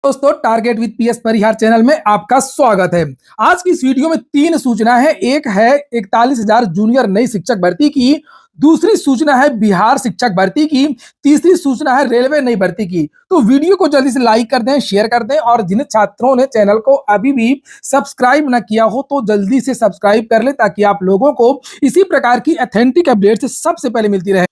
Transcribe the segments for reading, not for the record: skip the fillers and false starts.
दोस्तों, target with PS Parihar channel में आपका स्वागत है। आज की इस वीडियो में 3 सूचना है। एक है 41,000 जूनियर नई शिक्षक भर्ती की, दूसरी सूचना है बिहार शिक्षक भर्ती की, तीसरी सूचना है रेलवे नई भर्ती की। तो वीडियो को जल्दी से लाइक कर दें, शेयर कर दें और जिन छात्रों ने चैनल को अभी भी सब्सक्राइब ना किया हो तो जल्दी से सब्सक्राइब कर ले, ताकि आप लोगों को इसी प्रकार की ऑथेंटिक अपडेट सबसे पहले मिलती रहे।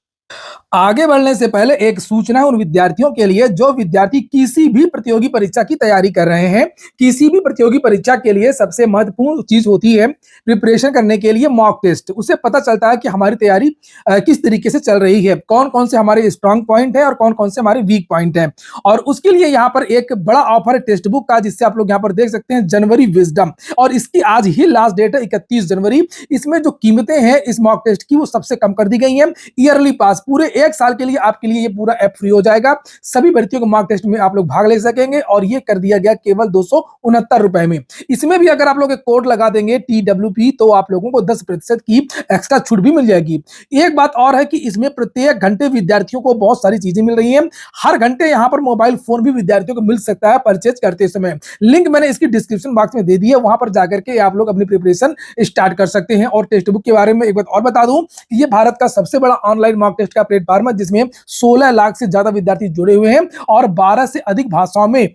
आगे बढ़ने से पहले एक सूचना है उन विद्यार्थियों के लिए जो विद्यार्थी किसी भी प्रतियोगी परीक्षा की तैयारी कर रहे हैं। किसी भी प्रतियोगी परीक्षा के लिए सबसे महत्वपूर्ण चीज होती है प्रिपरेशन करने के लिए मॉक टेस्ट। उससे पता चलता है कि हमारी तैयारी किस तरीके से चल रही है, कौन कौन से हमारे स्ट्रांग पॉइंट है और कौन कौन से हमारे वीक पॉइंट है। और उसके लिए यहाँ पर एक बड़ा ऑफर है टेक्स्ट बुक का, जिससे आप लोग यहाँ पर देख सकते हैं जनवरी विजडम, और इसकी आज ही लास्ट डेट है 31 जनवरी। इसमें जो कीमतें हैं इस मॉक टेस्ट की वो सबसे कम कर दी गई हैं। ईयरली पास पूरे 1 साल के लिए आपके लिए ये पूरा ऐप फ्री हो जाएगा। सभी भर्तियों के मॉक टेस्ट में आप लोग भाग ले सकेंगे और ये कर दिया गया केवल 269 रुपए में। इसमें भी अगर आप लोग एक कोड लगा देंगे TWP तो आप लोगों को 10% की एक्स्ट्रा छूट भी मिल जाएगी। एक बात और है कि इसमें प्रत्येक घंटे विद्यार्थियों को बहुत सारी चीजें मिल रही हैं। हर घंटे यहाँ पर मोबाइल फोन भी विद्यार्थियों को मिल सकता है परचेज करते समय। लिंक मैंने इसकी डिस्क्रिप्शन बॉक्स में दे दी है, वहां पर जाकर के आप लोग अपनी प्रिपरेशन स्टार्ट कर सकते हैं। और टेक्स्ट बुक के बारे में एक बात और बता दूं कि ये भारत का सबसे बड़ा ऑनलाइन मॉक टेस्ट का प्लेटफॉर्म है, जिसमें 16 लाख से ज्यादा विद्यार्थी जुड़े हुए हैं और 12 से अधिक भाषाओं में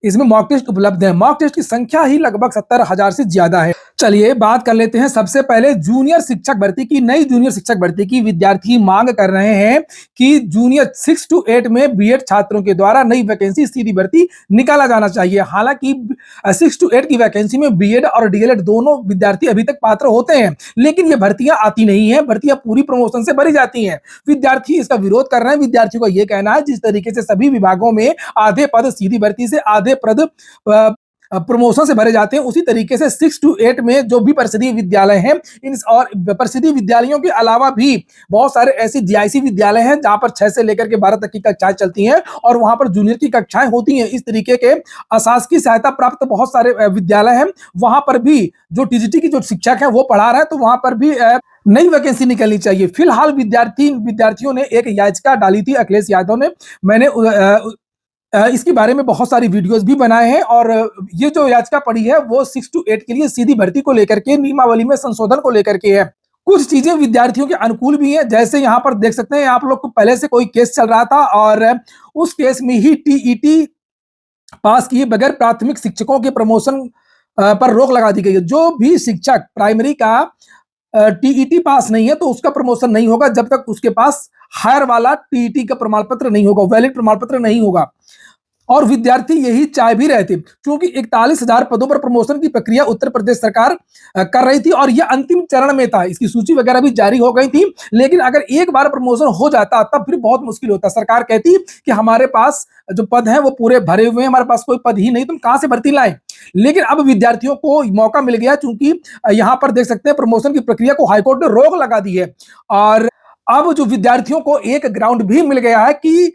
इसमें मॉक टेस्ट उपलब्ध है। मॉक टेस्ट की संख्या ही लगभग 70,000 से ज्यादा है। चलिए बात कर लेते हैं सबसे पहले जूनियर शिक्षक भर्ती की। नई जूनियर शिक्षक भर्ती की विद्यार्थी मांग कर रहे हैं कि जूनियर 6 to 8 में बीएड छात्रों के द्वारा नई वैकेंसी सीधी भर्ती निकाला जाना चाहिए। हालांकि 6 to 8 की वैकेंसी में बीएड और डीएलएड दोनों विद्यार्थी अभी तक पात्र होते हैं, लेकिन ये भर्तियां आती नहीं है। भर्तियां पूरी प्रमोशन से भरी जाती हैं। विद्यार्थी इसका विरोध कर रहे हैं। विद्यार्थियों का यह कहना है जिस तरीके से सभी विभागों में आधे पद सीधी भर्ती से, आधे पद प्रमोशन से भरे जाते हैं, उसी तरीके से 6 to 8 में जो भी परिषदीय विद्यालय हैं, इन और परिषदीय विद्यालयों के अलावा भी बहुत सारे ऐसे जीआईसी विद्यालय हैं जहां पर 6 से लेकर के 12 तक की कक्षाएं चलती हैं और वहां पर जूनियर की कक्षाएं होती हैं। इस तरीके के अशासकीय सहायता प्राप्त बहुत सारे विद्यालय हैं, वहां पर भी जो टीजीटी की जो शिक्षक है वो पढ़ा रहे हैं, तो वहां पर भी नई वैकेंसी निकलनी चाहिए। फिलहाल विद्यार्थियों ने एक याचिका डाली थी, अखिलेश यादव ने। मैंने इसके बारे में बहुत सारी वीडियोस भी बनाए हैं और ये जो याचिका पड़ी है वो 6 to 8 के लिए सीधी भर्ती को लेकर के, नियमावली में संशोधन को लेकर के है। कुछ चीजें विद्यार्थियों के अनुकूल भी हैं, जैसे यहाँ पर देख सकते हैं आप लोग को पहले से कोई केस चल रहा था और उस केस में ही टीईटी पास किए बगैर प्राथमिक शिक्षकों के प्रमोशन पर रोक लगा दी गई है। जो भी शिक्षक प्राइमरी का टीईटी पास नहीं है तो उसका प्रमोशन नहीं होगा जब तक उसके पास हायर वाला टीईटी का प्रमाण पत्र नहीं होगा, वैलिड प्रमाण पत्र नहीं होगा। और विद्यार्थी यही चाह भी रहे थे, क्योंकि 41,000 पदों पर प्रमोशन की प्रक्रिया उत्तर प्रदेश सरकार कर रही थी और यह अंतिम चरण में था। इसकी सूची वगैरह भी जारी हो गई थी, लेकिन अगर एक बार प्रमोशन हो जाता तब फिर बहुत मुश्किल होता। सरकार कहती कि हमारे पास जो पद हैं वो पूरे भरे हुए हैं, हमारे पास कोई पद ही नहीं, तुम कहां से भर्ती लाए। लेकिन अब विद्यार्थियों को मौका मिल गया, क्योंकि यहां पर देख सकते हैं प्रमोशन की प्रक्रिया को हाईकोर्ट ने रोक लगा दी है। और अब जो विद्यार्थियों को एक ग्राउंड भी मिल गया है कि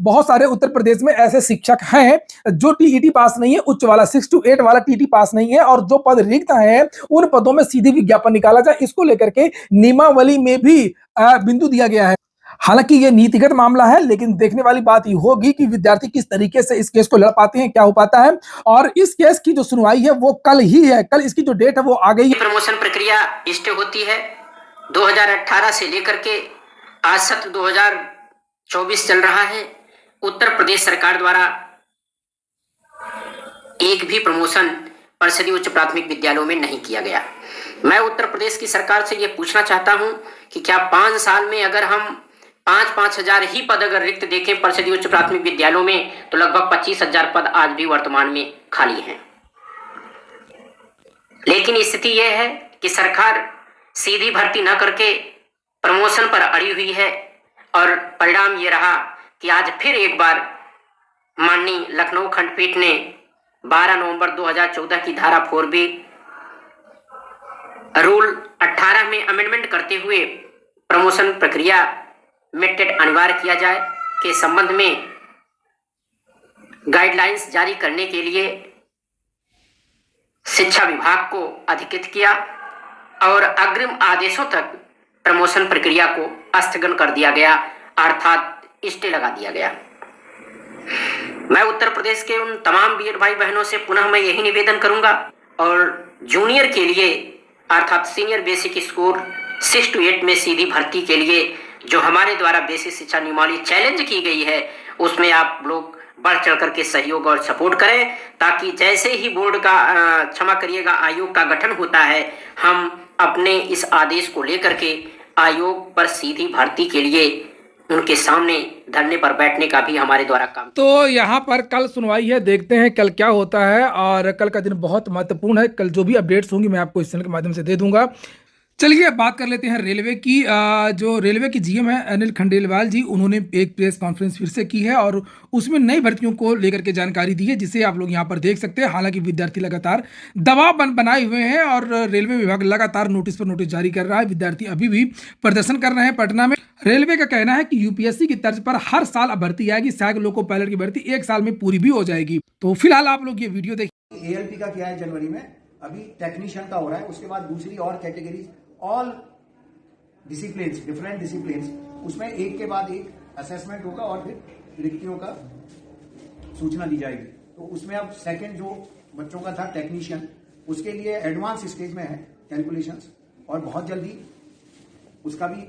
बहुत सारे उत्तर प्रदेश में ऐसे शिक्षक हैं जो टीईटी पास नहीं है, उच्च वाला 6 to 8 वाला टीईटी पास नहीं है, और जो पद रिक्त हैं उन पदों में सीधी विज्ञापन निकाला जाए। इसको लेकर के नियमावली में भी बिंदु दिया गया है। हालांकि ये नीतिगत मामला है, लेकिन देखने वाली बात ये होगी कि विद्यार्थी किस तरीके से इस केस को लड़ पाते हैं, क्या हो पाता है। और इस केस की जो सुनवाई है वो कल ही है, कल इसकी जो डेट है वो आ गई है। प्रमोशन प्रक्रिया स्टे होती है 2018 से लेकर के आज सत्र 2024 चल रहा है। उत्तर प्रदेश सरकार द्वारा एक भी प्रमोशन परिषदीय उच्च प्राथमिक विद्यालयों में नहीं किया गया। मैं उत्तर प्रदेश की सरकार से यह पूछना चाहता हूं कि क्या 5 साल में अगर हम 5-5 हजार ही पद अगर रिक्त देखें परिषदीय उच्च प्राथमिक विद्यालयों में, तो लगभग 25,000 पद आज भी वर्तमान में खाली हैं। लेकिन स्थिति यह है कि सरकार सीधी भर्ती न करके प्रमोशन पर अड़ी हुई है और परिणाम ये रहा कि आज फिर एक बार माननीय लखनऊ खंडपीठ ने 12 नवंबर 2014 की धारा 4B रूल 18 में अमेंडमेंट करते हुए प्रमोशन प्रक्रिया मेटेड अनिवार्य किया जाए के संबंध में गाइडलाइंस जारी करने के लिए शिक्षा विभाग को अधिकृत किया और अग्रिम आदेशों तक प्रमोशन प्रक्रिया को स्थगन कर दिया गया, अर्थात स्टे लगा दिया गया। मैं उत्तर प्रदेश के उन तमाम बीएड भाई बहनों से पुनः मैं यही निवेदन करूंगा और जूनियर के लिए अर्थात सीनियर बेसिक स्कोर 6 to 8 में सीधी भर्ती के लिए जो हमारे द्वारा बेसिक शिक्षा नियमावली चैलेंज की गई है उसमें आप लोग बढ़ चढ़ करके सहयोग और सपोर्ट करें, ताकि जैसे ही बोर्ड का क्षमा करिएगा आयोग का गठन होता है हम अपने इस आदेश को लेकर के आयोग पर सीधी भर्ती के लिए उनके सामने धरने पर बैठने का भी हमारे द्वारा काम। तो यहाँ पर कल सुनवाई है, देखते हैं कल क्या होता है। और कल का दिन बहुत महत्वपूर्ण है, कल जो भी अपडेट्स होंगी मैं आपको इस चैनल के माध्यम से दे दूंगा। चलिए अब बात कर लेते हैं रेलवे की। जो रेलवे की जीएम है अनिल खंडेलवाल जी, उन्होंने एक प्रेस कॉन्फ्रेंस फिर से की है और उसमें नई भर्तियों को लेकर के जानकारी दी है, जिसे आप लोग यहाँ पर देख सकते हैं। हालांकि विद्यार्थी लगातार दबाव बनाए हुए हैं और रेलवे विभाग लगातार नोटिस पर नोटिस जारी कर रहा है। विद्यार्थी अभी भी प्रदर्शन कर रहे हैं पटना में। रेलवे का कहना है कि यूपीएससी की तर्ज पर हर साल अब भर्ती आएगी, सहायक लोको पायलट की भर्ती 1 साल में पूरी भी हो जाएगी। तो फिलहाल आप लोग ये वीडियो देखिए। एएलपी का क्या है जनवरी में, अभी टेक्नीशियन का हो रहा है, उसके बाद दूसरी और categories all discipline different discipline, उसमें एक के बाद एक असेसमेंट होगा और फिर रिक्तियों का सूचना दी जाएगी। तो उसमें अब सेकंड जो बच्चों का था टेक्नीशियन, उसके लिए एडवांस स्टेज में है कैलकुलेशंस और बहुत जल्दी उसका भी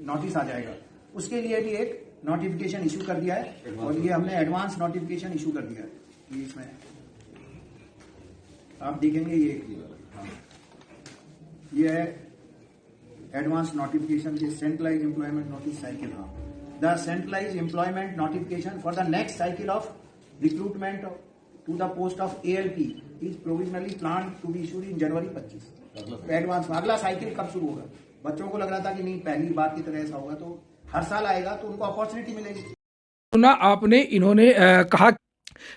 नोटिस आ जाएगा। उसके लिए भी एक नोटिफिकेशन इशू कर दिया है और ये हमने एडवांस नोटिफिकेशन इशू कर दिया है। ये इसमें आप देखेंगे ये है एडवांस नोटिफिकेशन के centralize employment notice cycle. The centralize employment notification for the next cycle of recruitment to the post of ALP is provisionally plan to be issued in January 25। Advance अगला साइकिल कब शुरू होगा? बच्चों को लग रहा था कि नहीं पहली बार की तरह ऐसा होगा, तो हर साल आएगा तो उनको अपॉर्चुनिटी मिलेगी। सुना आपने, इन्होंने कहा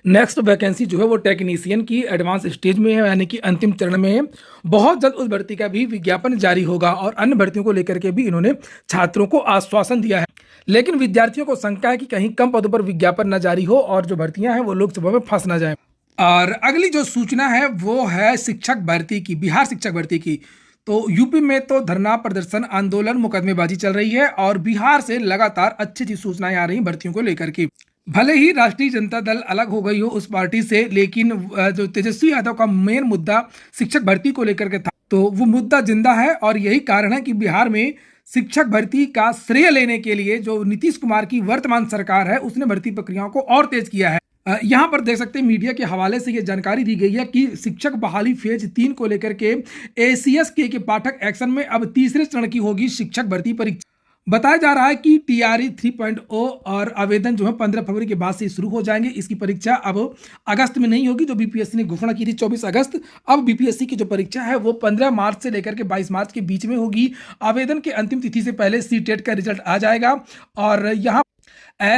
नेक्स्ट वैकेंसी जो है वो टेक्नीशियन की एडवांस स्टेज में है, यानी कि अंतिम चरण में है। बहुत जल्द उस भर्ती का भी विज्ञापन जारी होगा और अन्य भर्तियों को लेकर के भी इन्होंने छात्रों को आश्वासन दिया है। लेकिन विद्यार्थियों को शंका है कि कहीं कम पदों पर विज्ञापन न जारी हो और जो भर्तियां हैं वो लोकसभा में फंस न जाए। और अगली जो सूचना है वो है शिक्षक भर्ती की, बिहार शिक्षक भर्ती की। तो यूपी में तो धरना प्रदर्शन आंदोलन मुकदमेबाजी चल रही है और बिहार से लगातार अच्छी अच्छी सूचनाएं आ रही भर्तियों को लेकर के। भले ही राष्ट्रीय जनता दल अलग हो गई हो उस पार्टी से, लेकिन जो तेजस्वी यादव का मेन मुद्दा शिक्षक भर्ती को लेकर के था, तो वो मुद्दा जिंदा है। और यही कारण है कि बिहार में शिक्षक भर्ती का श्रेय लेने के लिए जो नीतीश कुमार की वर्तमान सरकार है उसने भर्ती प्रक्रियाओं को और तेज किया है। यहाँ पर देख सकते हैं मीडिया के हवाले से ये जानकारी दी गई है कि शिक्षक बहाली फेज 3 को लेकर के एसीएस के पाठक एक्शन में अब तीसरे चरण की होगी शिक्षक भर्ती परीक्षा। बताया जा रहा है कि टीआरई 3.0 और आवेदन जो है 15 फरवरी के बाद से शुरू हो जाएंगे। इसकी परीक्षा अब अगस्त में नहीं होगी, जो बीपीएससी ने घोषणा की थी 24 अगस्त। अब बीपीएससी की जो परीक्षा है वो 15 मार्च से लेकर के 22 मार्च के बीच में होगी। आवेदन के अंतिम तिथि से पहले सीटेट का रिजल्ट आ जाएगा और यहाँ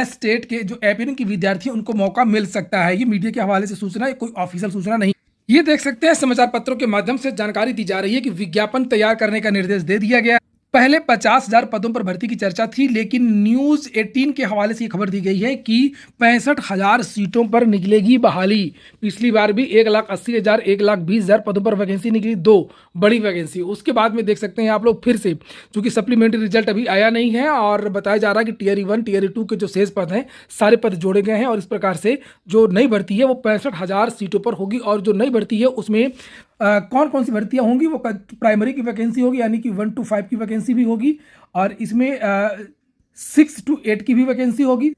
स्टेट के जो एपीएन के विद्यार्थी उनको मौका मिल सकता है। ये मीडिया के हवाले से सूचना है, कोई ऑफिशियल सूचना नहीं। ये देख सकते हैं समाचार पत्रों के माध्यम से जानकारी दी जा रही है कि विज्ञापन तैयार करने का निर्देश दे दिया गया। पहले 50,000 पदों पर भर्ती की चर्चा थी, लेकिन न्यूज़ 18 के हवाले से ये खबर दी गई है कि 65,000 सीटों पर निकलेगी बहाली। पिछली बार भी 1,80,000 1,20,000 पदों पर वैकेंसी निकली, 2 बड़ी वैकेंसी। उसके बाद में देख सकते हैं आप लोग फिर से, चूंकि सप्लीमेंट्री रिजल्ट अभी आया नहीं है और बताया जा रहा है कि टियर 1 टियर 2 के जो शेष पद हैं सारे पद जोड़े गए हैं और इस प्रकार से जो नई भर्ती है वो 65,000 सीटों पर होगी। और जो नई भर्ती है उसमें कौन कौन सी भर्तियां होंगी? वो प्राइमरी की वैकेंसी होगी, यानी कि 1 to 5 की वैकेंसी भी होगी और इसमें 6 to 8 की भी वैकेंसी होगी।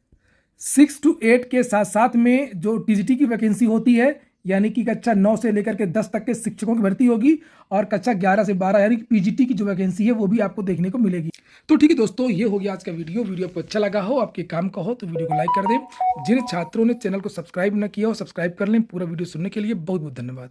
6 to 8 के साथ साथ में जो टीजीटी की वैकेंसी होती है, यानी कि कक्षा 9 से लेकर के 10 तक के शिक्षकों की भर्ती होगी और कक्षा 11 से 12 यानी कि पीजीटी की जो वैकेंसी है वो भी आपको देखने को मिलेगी। तो ठीक है दोस्तों, ये हो गया आज का वीडियो आपको अच्छा लगा हो, आपके काम का हो तो वीडियो को लाइक कर दें। जिन छात्रों ने चैनल को सब्सक्राइब न किया हो सब्सक्राइब कर लें। पूरा वीडियो सुनने के लिए बहुत बहुत धन्यवाद।